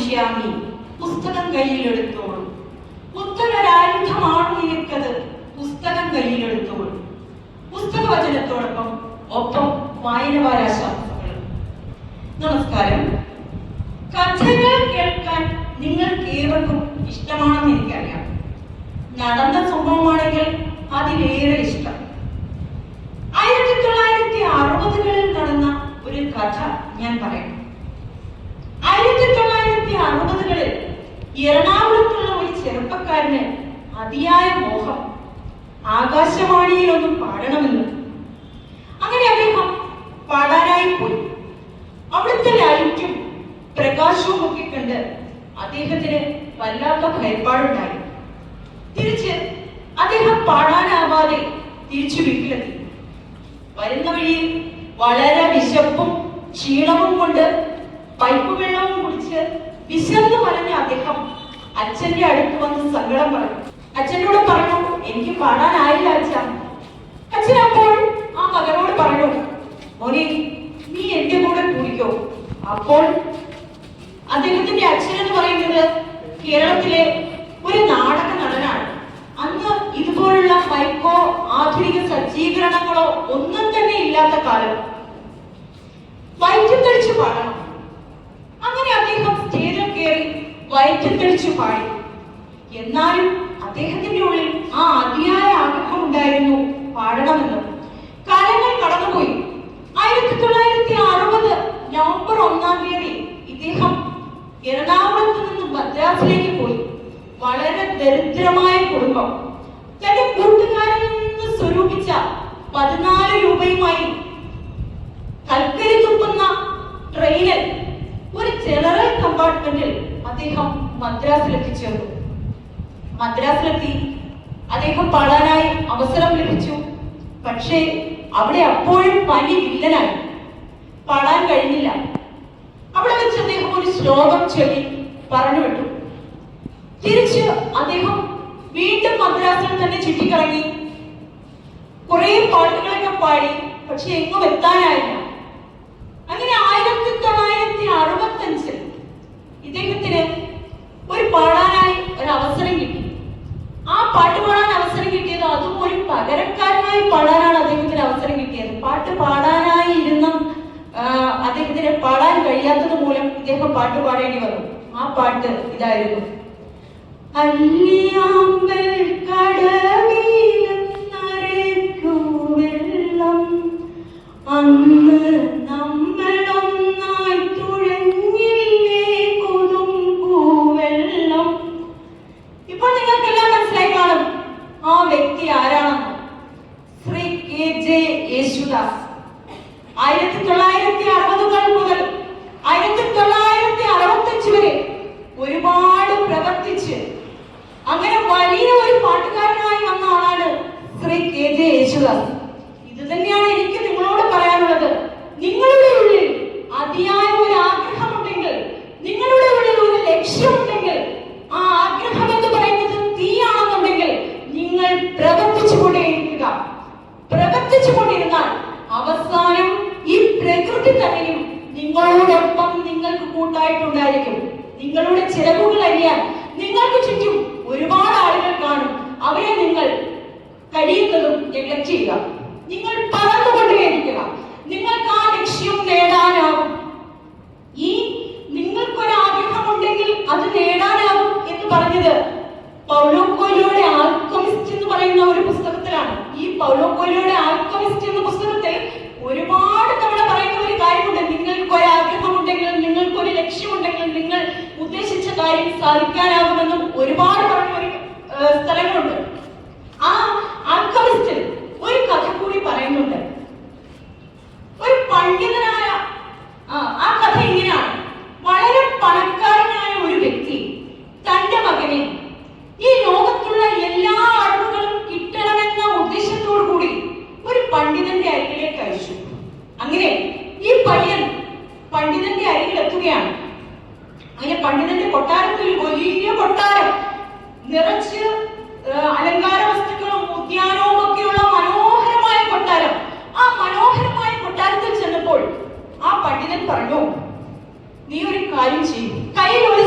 പശ്യാമി, പുസ്തകം കയ്യിലെടുത്തോളൂ. പുത്തനൊരായുധമാണ് നിനക്കത്, പുസ്തകം കയ്യിലെടുത്തോളൂ. പുസ്തകവചനത്തോടൊപ്പം ഒപ്പം വായനവാരാശംസകൾ. നമസ്കാരം. കഥകൾ കേൾക്കാൻ നിങ്ങൾക്ക് ഏവർക്കും ഇഷ്ടമാണെന്ന് എനിക്കറിയാം. നടന്ന സംഭവമാണെങ്കിൽ അതിലേറെ ഇഷ്ടം. 1960കളിൽ നടന്ന ഒരു കഥ ഞാൻ പറയാം. 1960കളിൽ എറണാകുളത്തുള്ള ഒരു ചെറുപ്പക്കാരന് അതിയായ മോഹം ആകാശവാണിയിൽ ഒന്നും പാടണമെന്ന്. അങ്ങനെ അദ്ദേഹം പാടാനായി പോയി. അവിടുത്തെ ലൈറ്റും പ്രകാശവും ഒക്കെ കണ്ട് അദ്ദേഹത്തിന് വല്ലാത്ത ഭയപ്പാടുണ്ടായി. തിരിച്ച് അദ്ദേഹം പാടാനാവാതെ തിരിച്ചു വീട്ടിലെത്തി. വരുന്ന വഴിയിൽ വളരെ വിശപ്പും ക്ഷീണവും കൊണ്ട് പൈപ്പ് വെള്ളവും കുടിച്ച് വിശന്ന് പറഞ്ഞ അദ്ദേഹം അച്ഛന്റെ അടുത്ത് വന്ന് സങ്കടം പറഞ്ഞു. അച്ഛനോട് പറഞ്ഞു, എനിക്ക് പാടാനായില്ല അച്ഛ. അച്ഛൻ അപ്പോൾ ആ മകനോട് പറഞ്ഞു, മോനെ നീ എന്റെ കൂടെ കുടിക്കോ. അപ്പോൾ അദ്ദേഹത്തിന്റെ അച്ഛൻ എന്ന് പറയുന്നത് കേരളത്തിലെ ഒരു നാടക നടനാണ്. അന്ന് ഇതുപോലുള്ള മൈക്കോ ആധുനിക സജ്ജീകരണങ്ങളോ ഒന്നും തന്നെ ഇല്ലാത്ത കാലം. വയറ്റിത്തെളിച്ചു പാടണം. അങ്ങനെ അദ്ദേഹം സ്റ്റേജിൽ കയറി വയറ്റിത്തെളിച്ചു പാടി. എന്നാലും അദ്ദേഹത്തിന്റെ ഉള്ളിൽ ആ അതിയായ ആഗ്രഹം ഉണ്ടായിരുന്നു പാടണമെന്ന്. കാലങ്ങൾ കടന്നുപോയി. 1960 നവംബർ 1-ാം തീയതി ഇദ്ദേഹം എറണാകുളത്ത് നിന്ന് മദ്രാസിലേക്ക് പോയി. വളരെ ദരിദ്രമായ കുടുംബം. തന്റെ കൂട്ടുകാരിൽ നിന്ന് സ്വരൂപിച്ച 14 രൂപയുമായി കൽക്കരി തുപ്പുന്ന ട്രെയിനിൽ ഒരു ജനറൽ കമ്പാർട്ട്മെന്റിൽ അദ്ദേഹം മദ്രാസിലെത്തിച്ചേർന്നു. മദ്രാസിലെത്തി അദ്ദേഹം പാടാനായി അവസരം ലഭിച്ചു. പക്ഷേ അവിടെ അപ്പോഴും പനി വില്ലനായി. പാടാൻ കഴിഞ്ഞില്ല. അവിടെ വെച്ച് അദ്ദേഹം ഒരു ശ്ലോകം ചൊല്ലി പറഞ്ഞു വിട്ടു. തിരിച്ച് അദ്ദേഹം വീണ്ടും മദ്രാസിൽ തന്നെ ചുറ്റിക്കറങ്ങി. കുറെ പാട്ടുകളൊക്കെ പാടി. പക്ഷെ എങ്ങും എത്താനായില്ല. അങ്ങനെ 1965 ഇദ്ദേഹത്തിന് ഒരു പാടാനായി ഒരു അവസരം കിട്ടി. ആ പാട്ട് പാടാൻ അവസരം കിട്ടിയത് അതും ഒരു പകരക്കാരനായി പാടാനാണ് അദ്ദേഹത്തിന് അവസരം കിട്ടിയത്. പാട്ട് പാടാനായി ഇരുന്ന അദ്ദേഹത്തിന് പാടാൻ കഴിയാത്തത് മൂലം ഇദ്ദേഹം പാട്ട് പാടേണ്ടി വന്നു. ആ പാട്ട് ഇതായിരുന്നു: അല്ലിയാമ്പൽ കടവിലെന്നരയ്ക്കു വെള്ളം, അന്ന് നമ്മളൊന്നായി തുഴഞ്ഞില്ലേ കൊതുമ്പൂവെള്ളം. ഇപ്പോൾ നിങ്ങൾക്കെല്ലാം മനസ്സിലായി കാണും ആ വ്യക്തി ആരാണെന്ന്. ശ്രീ KJ യേശുദാസ്. 1960കൾ മുതൽ 1965 വരെ ഒരുപാട് പ്രവർത്തിച്ച് അങ്ങനെ വലിയ ഒരു പാട്ടുകാരനായി വന്ന ആളാണ് ശ്രീ KJ യേശുദാസ്. ഇത് തന്നെയാണ് എനിക്ക് നിങ്ങളോട് പറയാനുള്ളത്. നിങ്ങളുടെ ഉള്ളിൽ അതിയായ ഒരു ആഗ്രഹമുണ്ടെങ്കിൽ, നിങ്ങളുടെ ഉള്ളിൽ ഒരു ലക്ഷ്യമുണ്ടെങ്കിൽ, ആ ആഗ്രഹം എന്ന് പറയുന്നത് തീയാണെന്നുണ്ടെങ്കിൽ നിങ്ങൾ പ്രവർത്തിച്ചുകൊണ്ടേയിരിക്കുക. പ്രവർത്തിച്ചുകൊണ്ടിരുന്നാൽ അവസാനം ഈ പ്രകൃതി തന്നെയും നിങ്ങളോടൊപ്പം നിങ്ങൾക്ക് കൂട്ടായിട്ടുണ്ടായിരിക്കും. നിങ്ങളുടെ ചിലവുകൾ അറിയാൻ നിങ്ങൾക്ക് ചുറ്റും ഒരുപാട് ആളുകൾ കാണും. അവരെ നിങ്ങൾ കഴിയുന്നതും നെഗ്ലക്ട് ചെയ്യുക. നിങ്ങൾ പറന്നുകൊണ്ടേയിരിക്കുക. നിങ്ങൾക്ക് ആ ലക്ഷ്യം നേടാനാവും. ഈ നിങ്ങൾക്കൊരാഗ്രഹമുണ്ടെങ്കിൽ അത് നേടാനാവും എന്ന് പറഞ്ഞത് പൗലോ കൊയ്ലോയുടെ ആൽക്കെമിസ്റ്റ് എന്ന് പറയുന്ന ഒരു പുസ്തകത്തിലാണ്. ഈ പൗലോ കൊയ്ലോയുടെ ആൽക്കെമിസ്റ്റ് എന്ന പുസ്തകത്തിൽ ഒരുപാട് തവണ പറയുന്ന ഒരു കാര്യമുണ്ട്: നിങ്ങൾക്കൊരാഗ്രഹമുണ്ടെങ്കിൽ, നിങ്ങൾക്കൊരു ലക്ഷ്യമുണ്ടെങ്കിൽ, നിങ്ങൾ ഉദ്ദേശിച്ച കാര്യം സാധിക്കാനാകുമെന്നും ഒരുപാട് പറഞ്ഞ ഒരു സ്ഥലങ്ങളുണ്ട്. ആ ആൽക്കെമിസ്റ്റിൽ ഒരു കഥ കൂടി പറയുന്നുണ്ട്. ഒരു പണ്ഡിതനായ ആ കഥ ഇങ്ങനെയാണ്: വളരെ പണക്കാരനായ ഒരു വ്യക്തി തന്റെ മകനെ ഈ ലോകത്തുള്ള എല്ലാ അറിവുകളും കിട്ടണമെന്ന ഉദ്ദേശത്തോടു കൂടി ഒരു പണ്ഡിതന്റെ അരികിലേക്ക് അയച്ചു. അങ്ങനെ ഈ പയ്യൻ പണ്ഡിതന്റെ അരികിൽ എത്തുകയാണ്. അങ്ങനെ പണ്ഡിതന്റെ കൊട്ടാരത്തിൽ വലിയ കൊട്ടാരം നിറച്ച് അലങ്കാര വസ്തുക്കളും ഉദ്യാനവും ഒക്കെയുള്ള മനോഹരമായ കൊട്ടാരം. ആ മനോഹരമായ കൊട്ടാരത്തിൽ ചെന്നപ്പോൾ ആ പണ്ഡിതൻ പറഞ്ഞു, നീ ഒരു കാര്യം ചെയ്യും, കയ്യിൽ ഒരു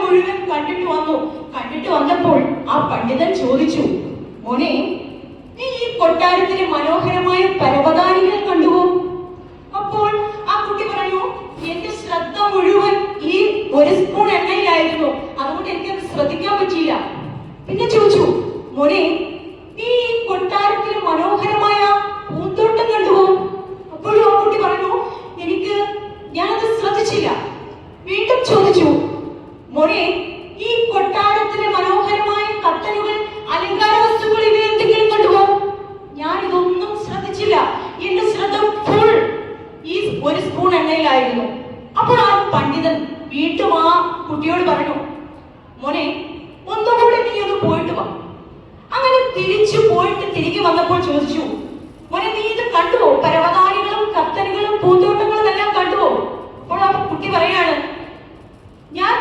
മുഴുവൻ കണ്ടിട്ട് വന്നു. കണ്ടിട്ട് വന്നപ്പോൾ ആ പണ്ഡിതൻ ചോദിച്ചു, മോനെ, നീ ഈ കൊട്ടാരത്തിലെ മനോഹരമായ പരവതാനികൾ കണ്ടുവോ? അപ്പോൾ ആ കുട്ടി പറഞ്ഞു, എന്റെ ശ്രദ്ധ മുഴുവൻ ഈ ഒരു സ്പൂൺ എണ്ണയിലായിരുന്നു, അതുകൊണ്ട് എനിക്കത് ശ്രദ്ധിക്കാൻ പറ്റിയില്ല. പിന്നെ ചോദിച്ചു, മോനെ, നീ ഈ കൊട്ടാരത്തിലെ മനോഹരമായ പൂന്തോട്ടം കണ്ടുവോ? അപ്പോഴും ആ കുട്ടി പറഞ്ഞു, ഞാനത് ശ്രദ്ധിച്ചില്ല. വീണ്ടും ചോദിച്ചു, മോനെ, ഈ കൊട്ടാരത്തിലെ മനോഹരമായ കത്തലുകൾ, അലങ്കാര വസ്തുക്കൾ ഇവ എന്തെങ്കിലും കണ്ടുവോ? ഞാനിതൊന്നും ശ്രദ്ധിച്ചില്ല. എന്റെ ശ്രദ്ധ ഫുൾ ഈ ഒരു സ്പൂൺ എണ്ണയിലായിരുന്നു. അപ്പോൾ ആ പണ്ഡിതൻ വീണ്ടും ആ കുട്ടിയോട് പറഞ്ഞു, മോനെ, ഒന്നുകൂടി നീ ഒന്ന് പോയിട്ട് വാ. അങ്ങനെ തിരിച്ചു പോയിട്ട് തിരികെ വന്നപ്പോൾ ചോദിച്ചു, മോനെ, നീ ഇത് കണ്ടുവോ? പരവതാനികളും കത്തലുകളും പൂന്തോട്ടങ്ങളും എല്ലാം കണ്ടുവോ? അപ്പോൾ ആ കുട്ടി പറയാണ്, ഞാൻ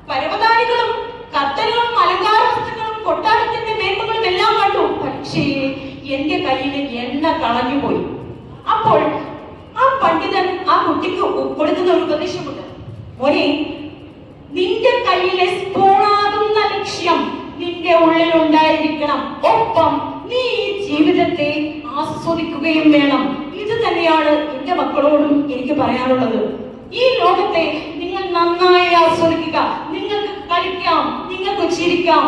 പരവതാനികളും കത്തലുകളും അലങ്കാര വസ്തുക്കളും കൊട്ടാരത്തിന്റെ മേന്മകളും എല്ലാം കണ്ടു, പക്ഷേ എന്റെ കയ്യിൽ എണ്ണ കളഞ്ഞുപോയി. അപ്പോൾ ആ പണ്ഡിതൻ ആ കുട്ടിക്ക് കൊടുക്കുന്ന ഒരു ഉപദേശമുണ്ട്, മോനെ, നിന്റെ കയ്യിലെ സ്പൂണാകുന്ന ലക്ഷ്യം നിന്റെ ഉള്ളിൽ ഉണ്ടായിരിക്കണം. ഒപ്പം നീ ഈ ജീവിതത്തെ ആസ്വദിക്കുകയും വേണം. ഇത് തന്നെയാണ് എന്റെ മക്കളോടും എനിക്ക് പറയാനുള്ളത്. ഈ ലോകത്തെ നിങ്ങൾ നന്നായി ആസ്വദിക്കുക. നിങ്ങൾക്ക് കളിക്കാം, നിങ്ങൾക്ക് ചിരിക്കാം.